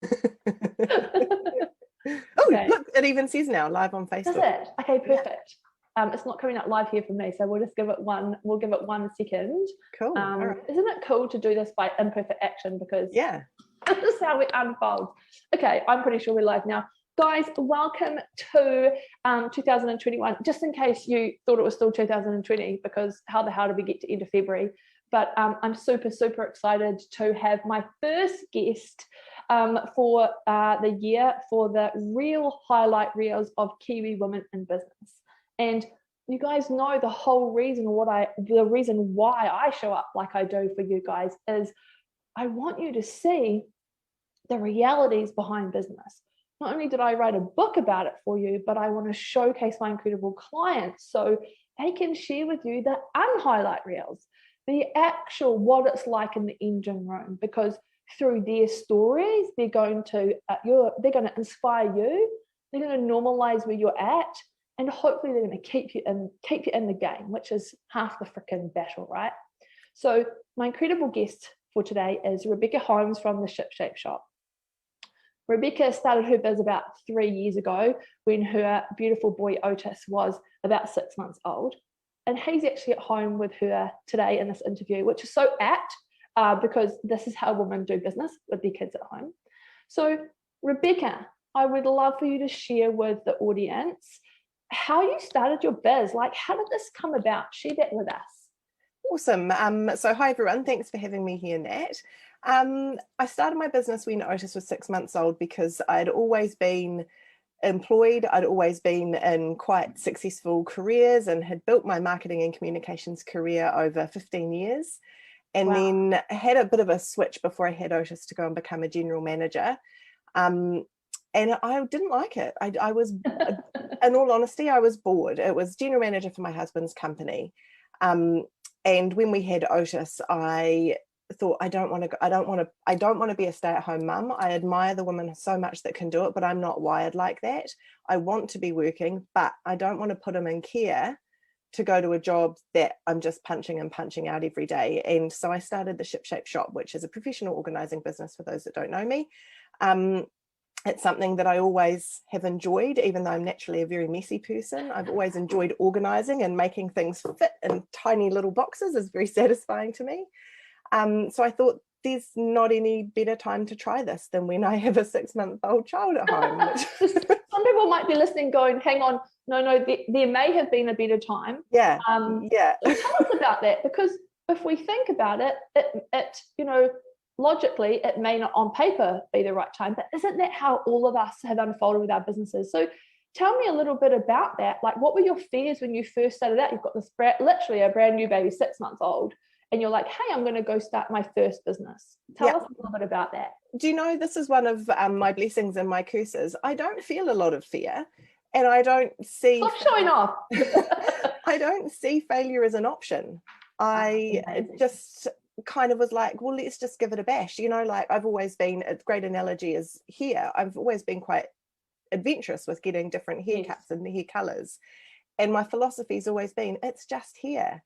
Oh, Okay. look, it even says now live on Facebook. Does it? Okay, perfect. It's not coming up live here for me, so we'll just give it one. We'll give it 1 second. Cool. All right. Isn't it cool to do this by imperfect action? Because Yeah, this is how it unfolds. Okay, I'm pretty sure we're live now. Guys, welcome to 2021. Just in case you thought it was still 2020, because how the hell did we get to end of February? But I'm super, super excited to have my first guest for the year for the real highlight reels of Kiwi women in business. And you guys know the whole reason the reason why I show up like I do for you guys is I want you to see the realities behind business. Not only did I write a book about it for you, but I want to showcase my incredible clients so they can share with you the unhighlight reels, the actual what it's like in the engine room, because through their stories, they're going to inspire you, they're going to normalize where you're at, and hopefully they're going to keep you in the game, which is half the freaking battle, right? So my incredible guest for today is Rebekah Holmes from the Ship Shape Shoppe. Rebekah started her biz about 3 years ago when her beautiful boy Otis was about 6 months old. And he's actually at home with her today in this interview, which is so apt because this is how women do business with their kids at home. So Rebekah, I would love for you to share with the audience how you started your biz. Like, how did this come about? Share that with us. awesome. So hi everyone, thanks for having me here, Nat. I started my business when Otis was 6 months old because I'd always been employed. I'd always been in quite successful careers and had built my marketing and communications career over 15 years. And Wow. then had a bit of a switch before I had Otis to go and become a general manager. And I didn't like it. I was, in all honesty, I was bored. It was general manager for my husband's company. And when we had Otis, I thought, I don't want to be a stay-at-home mum. I admire the women so much that can do it, but I'm not wired like that. I want to be working, but I don't want to put him in care to go to a job that I'm just punching out every day. And so I started the Ship Shape Shoppe, which is a professional organizing business for those that don't know me. It's something that I always have enjoyed, even though I'm naturally a very messy person. I've always enjoyed organizing, and making things fit in tiny little boxes is very satisfying to me. So I thought there's not any better time to try this than when I have a 6-month-old child at home. Some people might be listening going, hang on, no, there may have been a better time. Yeah. Tell us about that, because if we think about it, logically, it may not on paper be the right time, but isn't that how all of us have unfolded with our businesses? So tell me a little bit about that. Like, what were your fears when you first started out? You've got this literally a brand new baby, 6 months old, and you're like, hey, I'm going to go start my first business. Tell us a little bit about that. Do you know, this is one of my blessings and my curses. I don't feel a lot of fear, and I don't see... Stop showing off. I don't see failure as an option. I just kind of was like, well, let's just give it a bash. Like, I've always been, a great analogy is hair. I've always been quite adventurous with getting different haircuts and hair colours. And my philosophy's always been, it's just hair.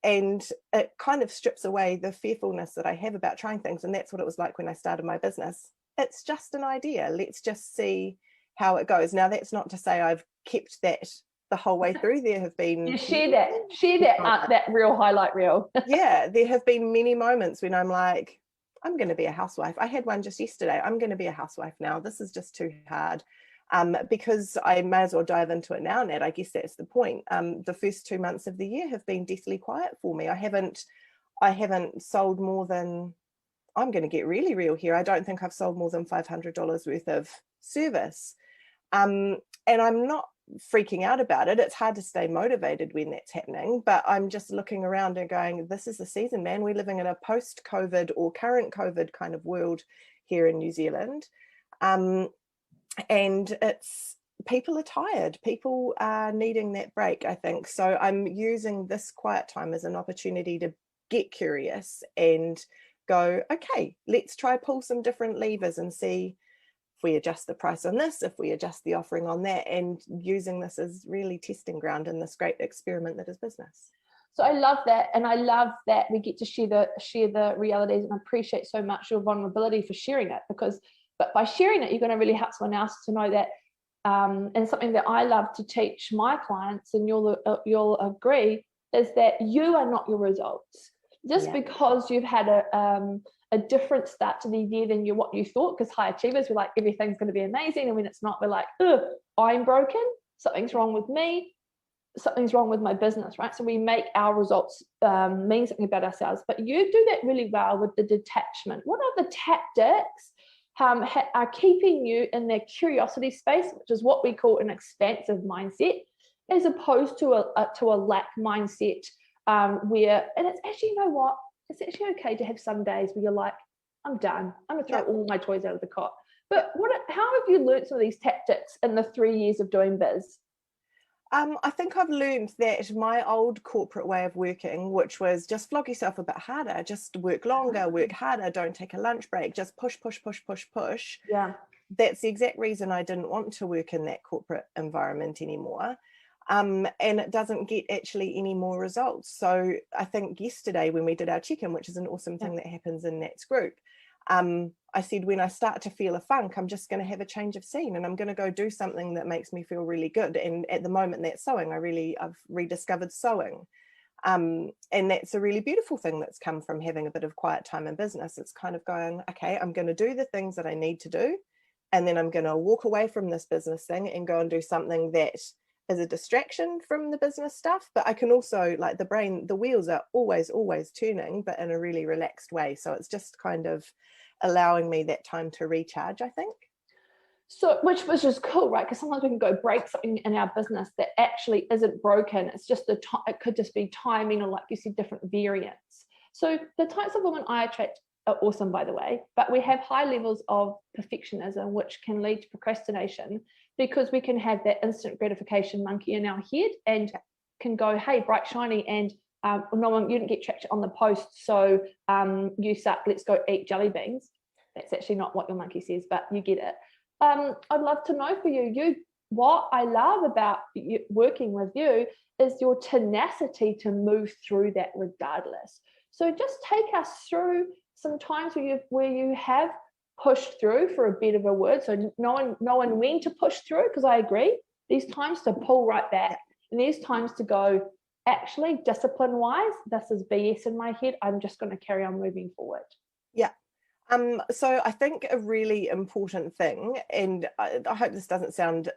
And it kind of strips away the fearfulness that I have about trying things. And that's what it was like when I started my business. It's just an idea. Let's just see how it goes. Now, that's not to say I've kept that the whole way through. There have been... share that real highlight reel. Yeah, there have been many moments when I'm like, I'm going to be a housewife. I had one just yesterday. I'm going to be a housewife now. This is just too hard. Because I may as well dive into it now, Nat. I guess that's the point. The first 2 months of the year have been deathly quiet for me. I haven't sold more than... I'm going to get really real here. I don't think I've sold more than $500 worth of service. And I'm not freaking out about it. It's hard to stay motivated when that's happening, but I'm just looking around and going, this is the season, man. We're living in a post-COVID or current COVID kind of world here in New Zealand. And it's... people are tired. People are needing that break, I think. So I'm using this quiet time as an opportunity to get curious and go, okay, let's try pull some different levers and see if we adjust the price on this, if we adjust the offering on that, and using this as really testing ground in this great experiment that is business. So I love that, and I love that we get to share the realities, and I appreciate so much your vulnerability for sharing it, because But by sharing it, you're going to really help someone else to know that. And something that I love to teach my clients, and you'll agree, is that you are not your results. Just because you've had a different start to the year than what you thought, because high achievers, we're like, everything's going to be amazing. And when it's not, we're like, I'm broken. Something's wrong with me. Something's wrong with my business, right? So we make our results mean something about ourselves. But you do that really well with the detachment. What are the tactics are keeping you in their curiosity space, which is what we call an expansive mindset, as opposed to a lack mindset, where, and it's actually, you know what, it's actually okay to have some days where you're like, I'm done, I'm gonna throw all my toys out of the cot. But how have you learned some of these tactics in the 3 years of doing biz? I think I've learned that my old corporate way of working, which was just flog yourself a bit harder, just work longer, work harder, don't take a lunch break, just push. Yeah. That's the exact reason I didn't want to work in that corporate environment anymore. And it doesn't get actually any more results. So I think yesterday when we did our check-in, which is an awesome thing that happens in Nat's group, I said, when I start to feel a funk, I'm just going to have a change of scene and I'm going to go do something that makes me feel really good. And at the moment, that's sewing. I've rediscovered sewing. And that's a really beautiful thing that's come from having a bit of quiet time in business. It's kind of going, okay, I'm going to do the things that I need to do. And then I'm going to walk away from this business thing and go and do something that is a distraction from the business stuff. But I can also, like, the wheels are always turning, but in a really relaxed way. So it's just kind of allowing me that time to recharge, I think. So, which was just cool, right? Because sometimes we can go break something in our business that actually isn't broken. It's just it could just be timing, or like you said, different variants. So the types of women I attract are awesome, by the way, but we have high levels of perfectionism, which can lead to procrastination, because we can have that instant gratification monkey in our head and can go, hey, bright, shiny, and no, you didn't get traction on the post, so you suck, let's go eat jelly beans. That's actually not what your monkey says, but you get it. I'd love to know for you, what I love about you, working with you, is your tenacity to move through that regardless. So just take us through some times where you have pushed through, for a bit of a word, so knowing when to push through, because I agree, these times to pull right back, and these times to go, actually, discipline wise, this is BS in my head, I'm just going to carry on moving forward. Yeah. So I think a really important thing, and I hope this doesn't sound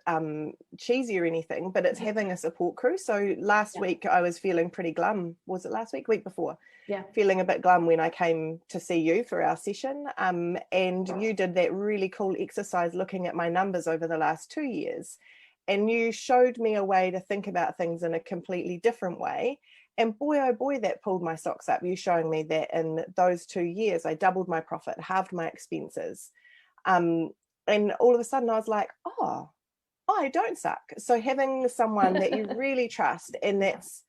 cheesy or anything, but it's having a support crew. So last week I was feeling pretty glum. Was it last week? Week before? Yeah. Feeling a bit glum when I came to see you for our session. And you did that really cool exercise looking at my numbers over the last 2 years. And you showed me a way to think about things in a completely different way. And boy, oh boy, that pulled my socks up. You showing me that in those 2 years, I doubled my profit, halved my expenses. And all of a sudden I was like, oh, I don't suck. So having someone that you really trust, and that's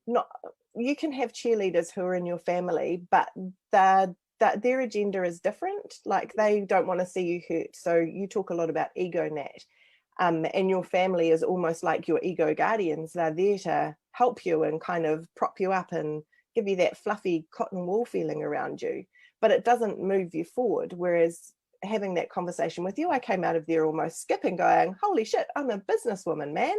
not, you can have cheerleaders who are in your family, but their agenda is different. Like, they don't want to see you hurt. So you talk a lot about ego, Nat. And your family is almost like your ego guardians. They're there to help you and kind of prop you up and give you that fluffy cotton wool feeling around you, but it doesn't move you forward. Whereas having that conversation with you, I came out of there almost skipping, going, holy shit, I'm a businesswoman, man.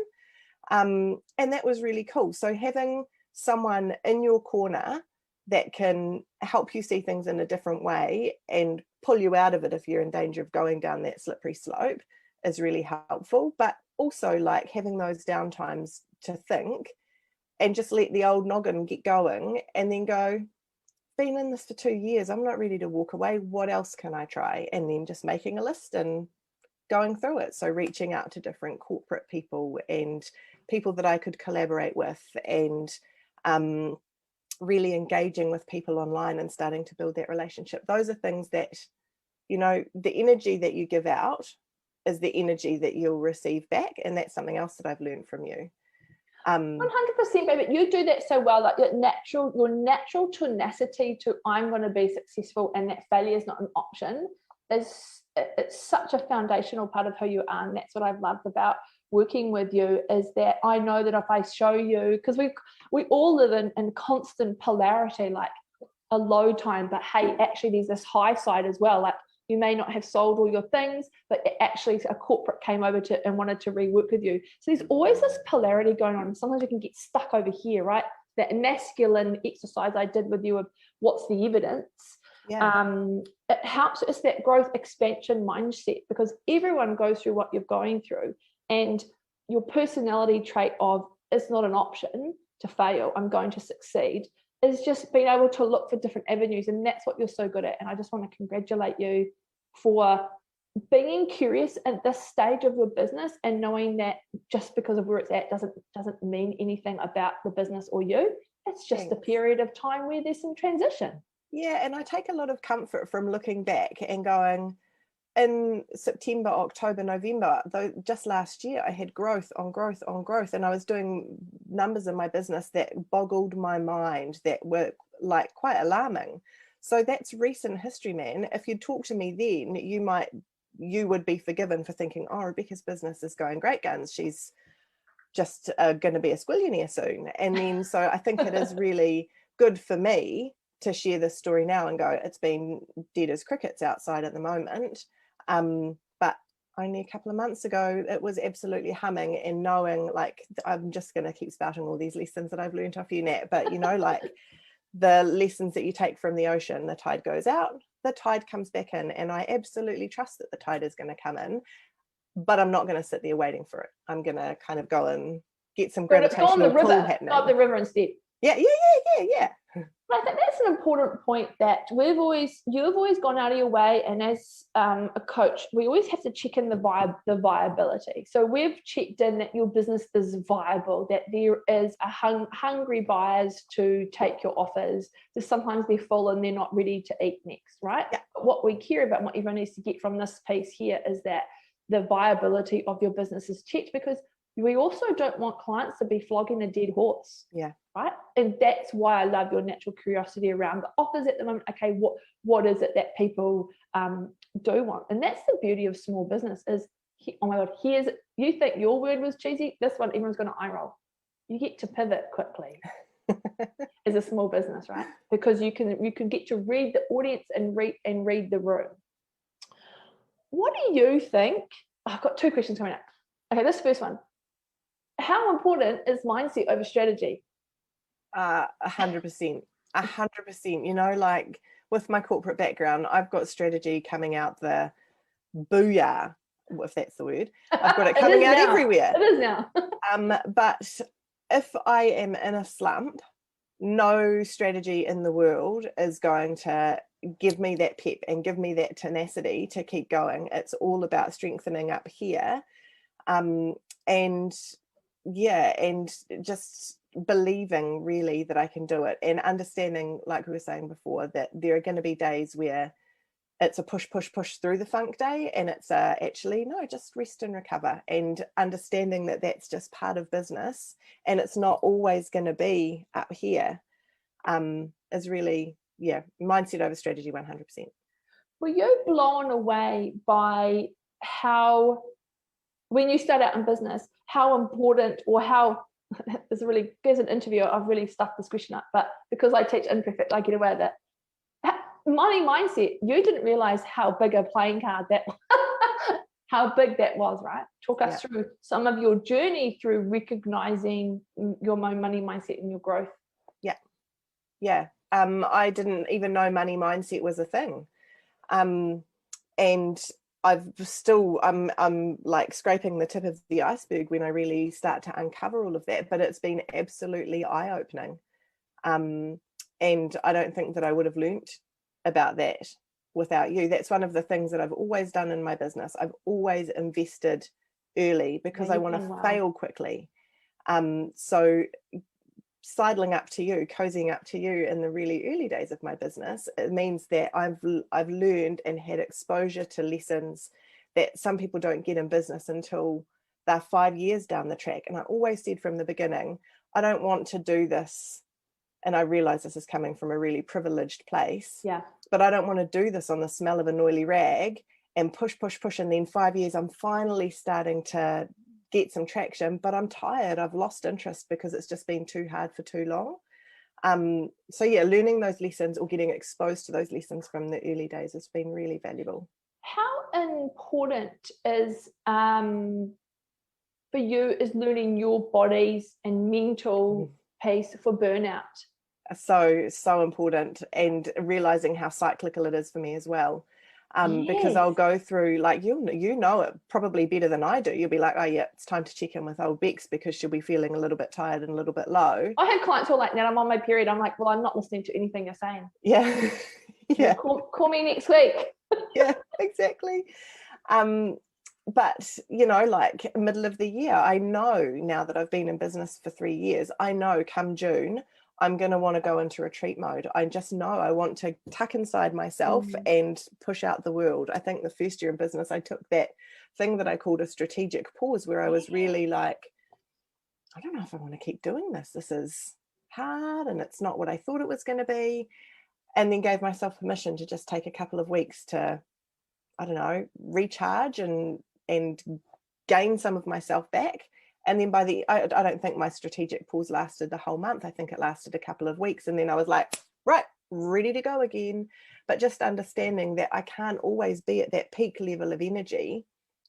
And that was really cool. So having someone in your corner that can help you see things in a different way and pull you out of it if you're in danger of going down that slippery slope is really helpful. But also, like, having those downtimes to think and just let the old noggin get going, and then go, been in this for 2 years, I'm not ready to walk away, what else can I try? And then just making a list and going through it. So reaching out to different corporate people and people that I could collaborate with, and really engaging with people online and starting to build that relationship. Those are things that, you know, the energy that you give out is the energy that you'll receive back. And that's something else that I've learned from you. 100%, baby. You do that so well. Like your natural tenacity to, I'm going to be successful, and that failure is not an option, it's such a foundational part of who you are. And that's what I've loved about working with you, is that I know that if I show you, because we all live in constant polarity, like a low time, but hey, actually there's this high side as well. Like, you may not have sold all your things, but actually a corporate came over to and wanted to rework with you. So there's always this polarity going on. Sometimes you can get stuck over here, right? That masculine exercise I did with you of what's the evidence. It helps. It's that growth expansion mindset, because everyone goes through what you're going through, and your personality trait of it's not an option to fail, I'm going to succeed, is just being able to look for different avenues. And that's what you're so good at. And I just want to congratulate you for being curious at this stage of your business, and knowing that just because of where it's at doesn't mean anything about the business or you. It's just a period of time where there's some transition. Yeah, and I take a lot of comfort from looking back and going, in September, October, November, though just last year, I had growth on growth on growth, and I was doing numbers in my business that boggled my mind, that were like quite alarming. So that's recent history, man. If you'd talked to me then, you would be forgiven for thinking, oh, Rebekah's business is going great guns. She's just going to be a squillionaire soon. And then, so I think it is really good for me to share this story now and go, it's been dead as crickets outside at the moment. But only a couple of months ago, it was absolutely humming, and knowing, like, I'm just going to keep spouting all these lessons that I've learned off you, Nat, but you know, like the lessons that you take from the ocean, the tide goes out, the tide comes back in, and I absolutely trust that the tide is going to come in, but I'm not going to sit there waiting for it. I'm going to kind of go and get some gravitational pull happening. Go up the river instead. Yeah. I think that's an important point, that you've always gone out of your way, and as a coach, we always have to check in the viability. So we've checked in that your business is viable, that there is a hungry buyers to take your offers. So sometimes they're full and they're not ready to eat next, right? Yeah. But what we care about, and what everyone needs to get from this piece here, is that the viability of your business is checked, because we also don't want clients to be flogging a dead horse. Yeah. Right. And that's why I love your natural curiosity around the offers at the moment. Okay, what is it that people do want? And that's the beauty of small business is, oh my God, you think your word was cheesy? This one, everyone's going to eye roll. You get to pivot quickly as a small business, right? Because you can get to read the audience and read the room. What do you think? I've got two questions coming up. Okay, this first one. How important is mindset over strategy? 100%. You know, like with my corporate background, I've got strategy coming out the booyah, if that's the word. I've got it coming out everywhere. It is now. But if I am in a slump, no strategy in the world is going to give me that pep and give me that tenacity to keep going. It's all about strengthening up here. And just believing really that I can do it, and understanding, like we were saying before, that there are going to be days where it's a push through the funk day, and it's actually no, just rest and recover, and understanding that that's just part of business, and it's not always going to be up here, is really, mindset over strategy 100%. Were you blown away by how, when you start out in business, how important, or how there's an interview, I've really stuck this question up, but because I teach imperfect, I get away with it. Money mindset, you didn't realize how big a playing card how big that was, right? Talk us through some of your journey through recognizing your money mindset and your growth. I didn't even know money mindset was a thing, and I'm like scraping the tip of the iceberg when I really start to uncover all of that, but it's been absolutely eye-opening, and I don't think that I would have learnt about that without you. That's one of the things that I've always done in my business. I've always invested early because I want to fail quickly. So sidling up to you, cozying up to you in the really early days of my business, it means that I've learned and had exposure to lessons that some people don't get in business until they're 5 years down the track. And I always said from the beginning, I don't want to do this, and I realize this is coming from a really privileged place, but I don't want to do this on the smell of an oily rag and push, and then 5 years I'm finally starting to get some traction, but I'm tired, I've lost interest because it's just been too hard for too long. So yeah, learning those lessons or getting exposed to those lessons from the early days has been really valuable. How important is for you is learning your body's and mental pace for burnout? So important, and realizing how cyclical it is for me as well. Because I'll go through, like, you know it probably better than I do. You'll be like, oh yeah, it's time to check in with old Bex because she'll be feeling a little bit tired and a little bit low. I have clients who are like, now I'm on my period. I'm like, well, I'm not listening to anything you're saying. Yeah. Yeah. Call me next week. Yeah, exactly. But you know, like middle of the year, I know now that I've been in business for 3 years, I know come June I'm going to want to go into retreat mode. I just know I want to tuck inside myself and push out the world. I think the first year in business, I took that thing that I called a strategic pause, where I was really like, I don't know if I want to keep doing this. This is hard and it's not what I thought it was going to be. And then gave myself permission to just take a couple of weeks to, I don't know, recharge and gain some of myself back. And then I don't think my strategic pause lasted the whole month. I think it lasted a couple of weeks. And then I was like, right, ready to go again. But just understanding that I can't always be at that peak level of energy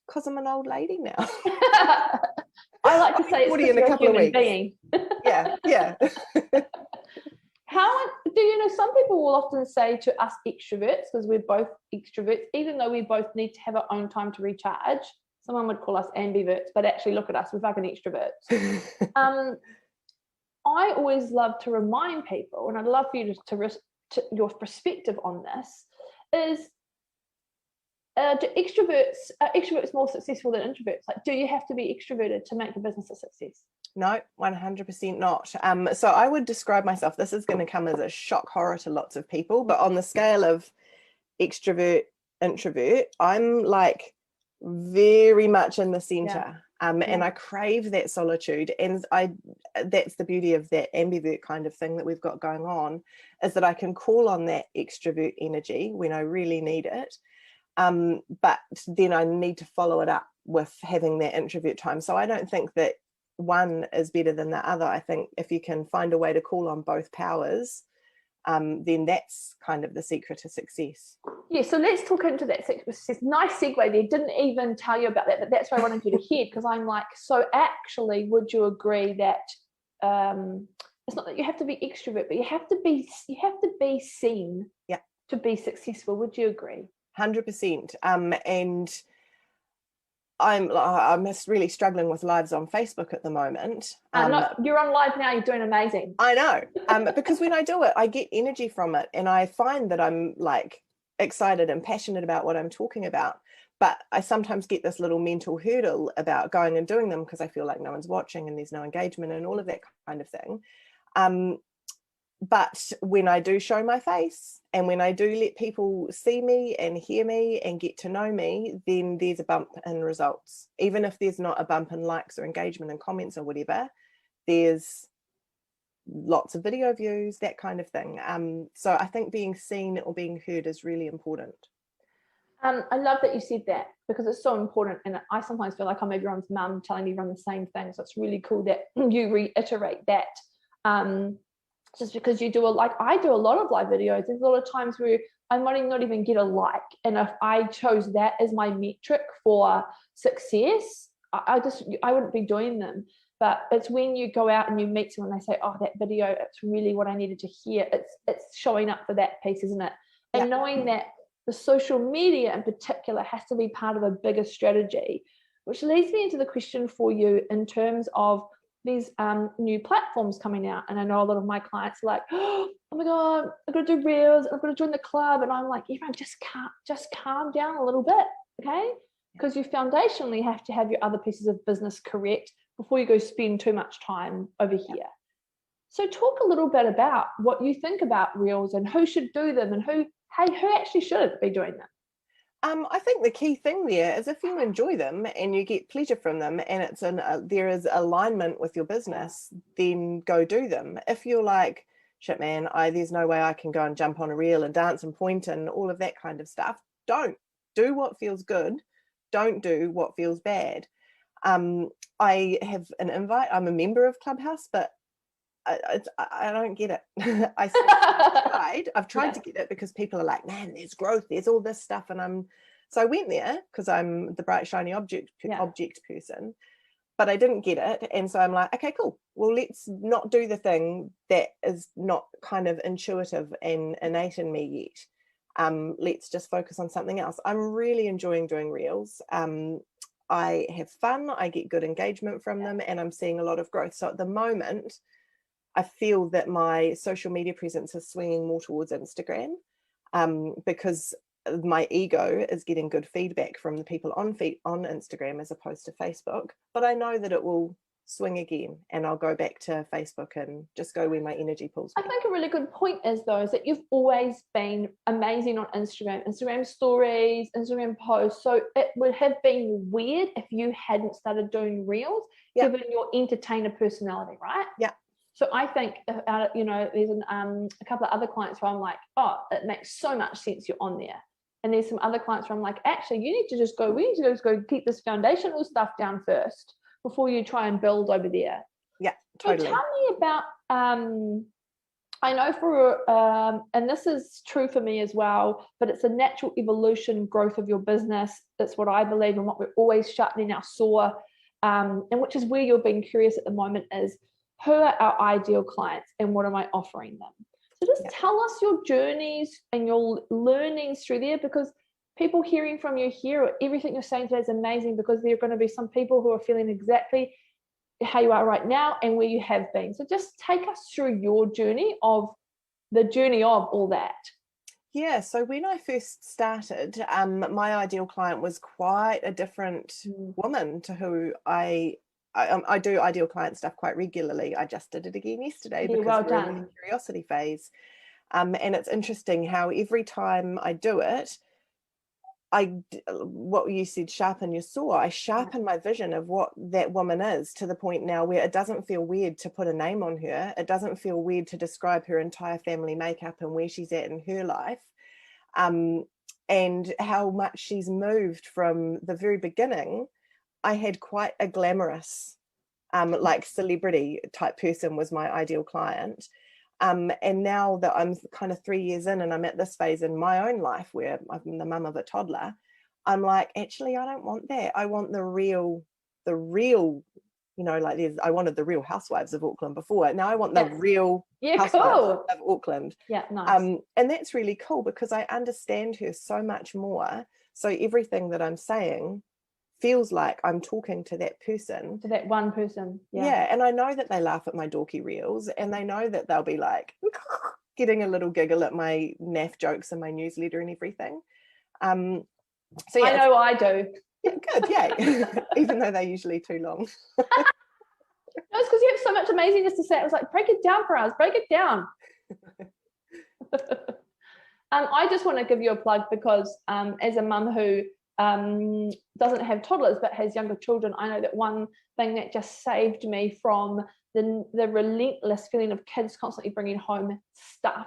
because I'm an old lady now. I like to say it's in a couple of weeks. Being. Yeah. How do you know, some people will often say to us extroverts, because we're both extroverts, even though we both need to have our own time to recharge. Someone would call us ambiverts, but actually look at us, we're fucking extroverts. I always love to remind people, and I'd love for you to your perspective on this, is do extroverts more successful than introverts? Like, do you have to be extroverted to make a business a success? No, 100% not. So I would describe myself, this is going to come as a shock horror to lots of people, but on the scale of extrovert, introvert, I'm like very much in the center. And I crave that solitude. And that's the beauty of that ambivert kind of thing that we've got going on, is that I can call on that extrovert energy when I really need it. But then I need to follow it up with having that introvert time. So I don't think that one is better than the other. I think if you can find a way to call on both powers, then that's kind of the secret to success. Yeah, so let's talk into that secret to success. Nice segue there. Didn't even tell you about that, but that's what I wanted you to hear, because I'm like, so actually, would you agree that it's not that you have to be extrovert, but you have to be seen to be successful? Would you agree? 100%. And I'm just really struggling with lives on Facebook at the moment. No, you're on live now. You're doing amazing. I know, because when I do it, I get energy from it, and I find that I'm like excited and passionate about what I'm talking about. But I sometimes get this little mental hurdle about going and doing them because I feel like no one's watching and there's no engagement and all of that kind of thing. But when I do show my face and when I do let people see me and hear me and get to know me, then there's a bump in results. Even if there's not a bump in likes or engagement and comments or whatever, there's lots of video views, that kind of thing. So I think being seen or being heard is really important. I love that you said that, because it's so important. And I sometimes feel like I'm everyone's mum telling everyone the same thing. So it's really cool that you reiterate that. Just because you do I do a lot of live videos. There's a lot of times where I might not even get a like. And if I chose that as my metric for success, I wouldn't be doing them. But it's when you go out and you meet someone, they say, oh, that video, it's really what I needed to hear. It's showing up for that piece, isn't it? And knowing that the social media in particular has to be part of a bigger strategy, which leads me into the question for you in terms of these new platforms coming out. And I know a lot of my clients are like, oh my God, I've got to do reels, I've got to join the club. And I'm like, everyone, just calm down a little bit, okay? Because you foundationally have to have your other pieces of business correct before you go spend too much time over here. So talk a little bit about what you think about reels and who should do them and who actually shouldn't be doing them. I think the key thing there is if you enjoy them and you get pleasure from them and there is alignment with your business, then go do them. If you're like, shit man, there's no way I can go and jump on a reel and dance and point and all of that kind of stuff, don't. Do what feels good. Don't do what feels bad. I have an invite. I'm a member of Clubhouse, but I don't get it. I've tried to get it because people are like, man, there's growth, there's all this stuff, and so I went there because I'm the bright shiny object person, but I didn't get it, and so I'm like, okay, cool, well, let's not do the thing that is not kind of intuitive and innate in me yet. Let's just focus on something else. I'm really enjoying doing reels. I have fun, I get good engagement from them, and I'm seeing a lot of growth. So at the moment, I feel that my social media presence is swinging more towards Instagram, because my ego is getting good feedback from the people on Instagram as opposed to Facebook. But I know that it will swing again, and I'll go back to Facebook and just go where my energy pulls me. I think a really good point is that you've always been amazing on Instagram stories, Instagram posts. So it would have been weird if you hadn't started doing reels, given your entertainer personality, right? Yeah. So I think, there's a couple of other clients where I'm like, oh, it makes so much sense you're on there. And there's some other clients where I'm like, actually, we need to just go keep this foundational stuff down first before you try and build over there. Yeah, totally. So tell me about, I know and this is true for me as well, but it's a natural evolution growth of your business. That's what I believe, and what we're always sharpening our saw, and which is where you're being curious at the moment is, who are our ideal clients and what am I offering them? So just tell us your journeys and your learnings through there, because people hearing from you here, everything you're saying today is amazing, because there are going to be some people who are feeling exactly how you are right now and where you have been. So just take us through your journey of all that. Yeah, so when I first started, my ideal client was quite a different woman to who I do ideal client stuff quite regularly. I just did it again yesterday because we're in the curiosity phase. And it's interesting how every time I do it, what you said, sharpen your saw. I sharpen my vision of what that woman is, to the point now where it doesn't feel weird to put a name on her. It doesn't feel weird to describe her entire family makeup and where she's at in her life, and how much she's moved from the very beginning. I had quite a glamorous, like celebrity type person was my ideal client. And now that I'm kind of 3 years in and I'm at this phase in my own life where I'm the mum of a toddler, I'm like, actually, I don't want that. I want the real, like I wanted the Real Housewives of Auckland before. Now I want the real Housewives of Auckland. Yeah, nice. And that's really cool because I understand her so much more. So everything that I'm saying feels like I'm talking to that person. To that one person. Yeah. And I know that they laugh at my dorky reels, and they know that they'll be like getting a little giggle at my naff jokes in my newsletter and everything. So yeah, I know I do. Yeah, good, yay. Even though they're usually too long. No, it's because you have so much amazingness to say. I was like, break it down for us, break it down. I just want to give you a plug because as a mum who doesn't have toddlers but has younger children, I know that one thing that just saved me from the relentless feeling of kids constantly bringing home stuff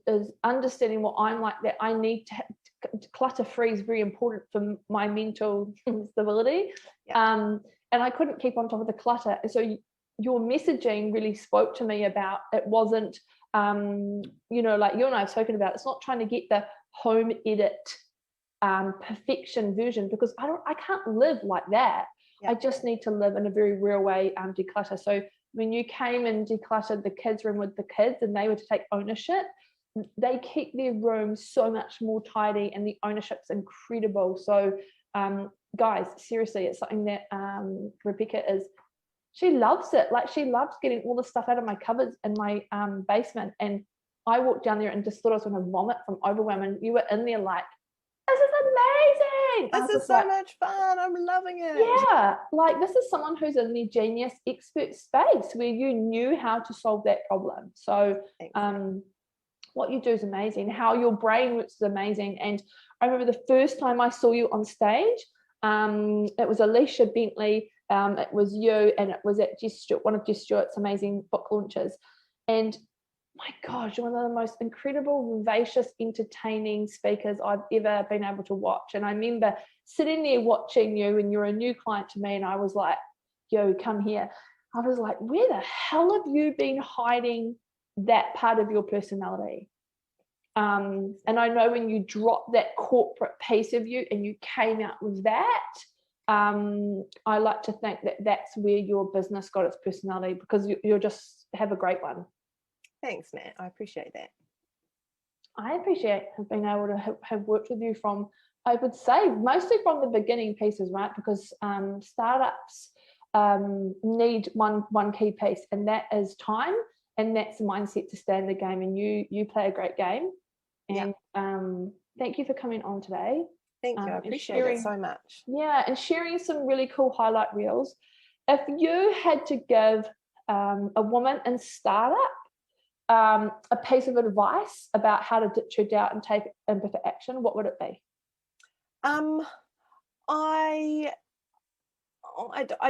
is understanding what I'm like, that I need to clutter free is very important for my mental stability. And I couldn't keep on top of the clutter. So your messaging really spoke to me about, it wasn't like you and I have spoken about, it's not trying to get the home edit perfection version, because I can't live like that. I just need to live in a very real way, declutter. So when you came and decluttered the kids' room with the kids and they were to take ownership, they keep their room so much more tidy and the ownership's incredible. So guys, seriously, it's something that Rebekah she loves it. Like, she loves getting all the stuff out of my cupboards in my basement. And I walked down there and just thought I was going to vomit from overwhelm. And you were in there like, this is amazing. This is so much fun. I'm loving it. Yeah, like this is someone who's in their genius expert space where you knew how to solve that problem. So what you do is amazing. How your brain works is amazing. And I remember the first time I saw you on stage, it was Alicia Bentley, it was you, and it was at one of Jess Stewart's amazing book launches. And my gosh, you're one of the most incredible, vivacious, entertaining speakers I've ever been able to watch. And I remember sitting there watching you, and you're a new client to me, and I was like, yo, come here. I was like, where the hell have you been hiding that part of your personality? And I know when you dropped that corporate piece of you and you came out with that, I like to think that that's where your business got its personality, because you'll just have a great one. Thanks, Nat. I appreciate that. I appreciate being able to have worked with you from, I would say, mostly from the beginning pieces, right? Because startups need one key piece, and that is time, and that's the mindset to stay in the game. And you play a great game. And thank you for coming on today. Thank you. I appreciate it so much. Yeah, and sharing some really cool highlight reels. If you had to give a woman in startup a piece of advice about how to ditch your doubt and take imperfect action, what would it be? I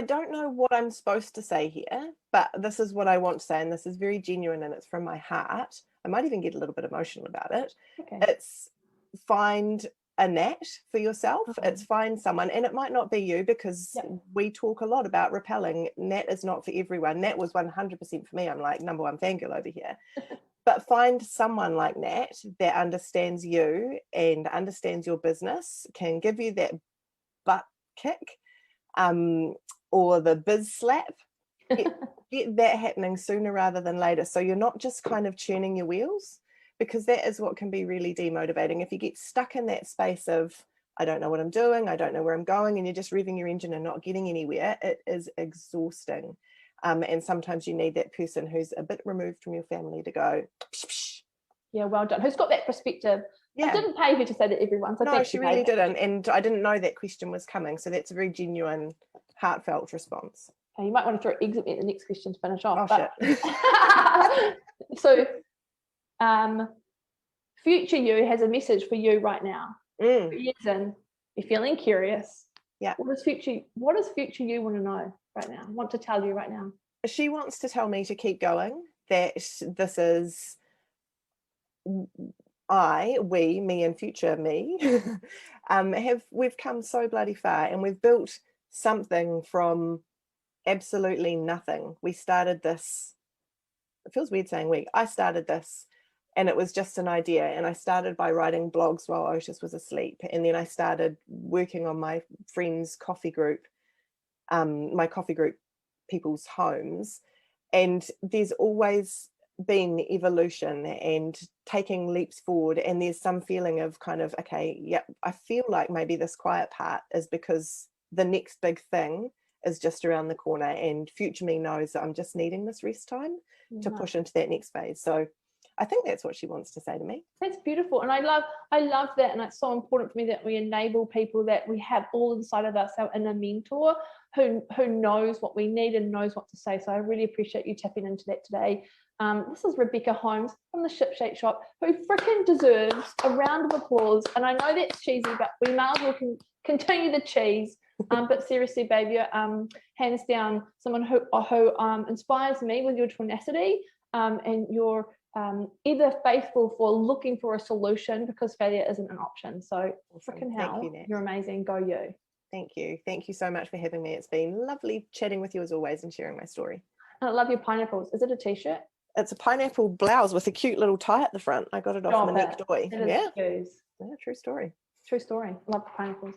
don't know what I'm supposed to say here, but this is what I want to say, and this is very genuine and it's from my heart. I might even get a little bit emotional about it. Okay. It's find a Nat for yourself. It's find someone, and it might not be you, because we talk a lot about repelling. Nat is not for everyone. Nat was 100% for me. I'm like number one fangirl over here. But find someone like Nat that understands you and understands your business, can give you that butt kick or the biz slap. Get that happening sooner rather than later, so you're not just kind of churning your wheels, because that is what can be really demotivating. If you get stuck in that space of, I don't know what I'm doing, I don't know where I'm going, and you're just revving your engine and not getting anywhere, it is exhausting. And sometimes you need that person who's a bit removed from your family to go, psh, psh. Yeah, well done. Who's got that perspective? Yeah. I didn't pay her to say that, everyone. So no, she really didn't. And I didn't know that question was coming. So that's a very genuine, heartfelt response. Okay, you might want to throw exit at the next question to finish off. Oh, shit. So, future you has a message for you right now. Years in, you're feeling curious. Yeah. What does future you want to know right now? Want to tell you right now? She wants to tell me to keep going. That this is we, me and future me, we've come so bloody far, and we've built something from absolutely nothing. We started this, it feels weird saying I started this, and it was just an idea, and I started by writing blogs while Otis was asleep, and then I started working on my friends' coffee group, my coffee group people's homes, and there's always been evolution and taking leaps forward, and there's some feeling of kind of, okay, I feel like maybe this quiet part is because the next big thing is just around the corner, and future me knows that I'm just needing this rest time to push into that next phase. So I think that's what she wants to say to me. That's beautiful, and I love that, and it's so important for me that we enable people, that we have all inside of us our inner mentor who knows what we need and knows what to say. So I really appreciate you tapping into that today. This is Rebekah Holmes from the Ship Shape Shoppe, who freaking deserves a round of applause. And I know that's cheesy, but we may as well continue the cheese. But seriously, baby, hands down, someone who inspires me with your tenacity, and your either faithful for looking for a solution, because failure isn't an option. So freaking hell, you're amazing. Go you. Thank you. Thank you so much for having me. It's been lovely chatting with you as always and sharing my story. And I love your pineapples. Is it a t-shirt? It's a pineapple blouse with a cute little tie at the front. I got it off in a Nick toy. Yeah. Yeah, true story. True story. Love pineapples.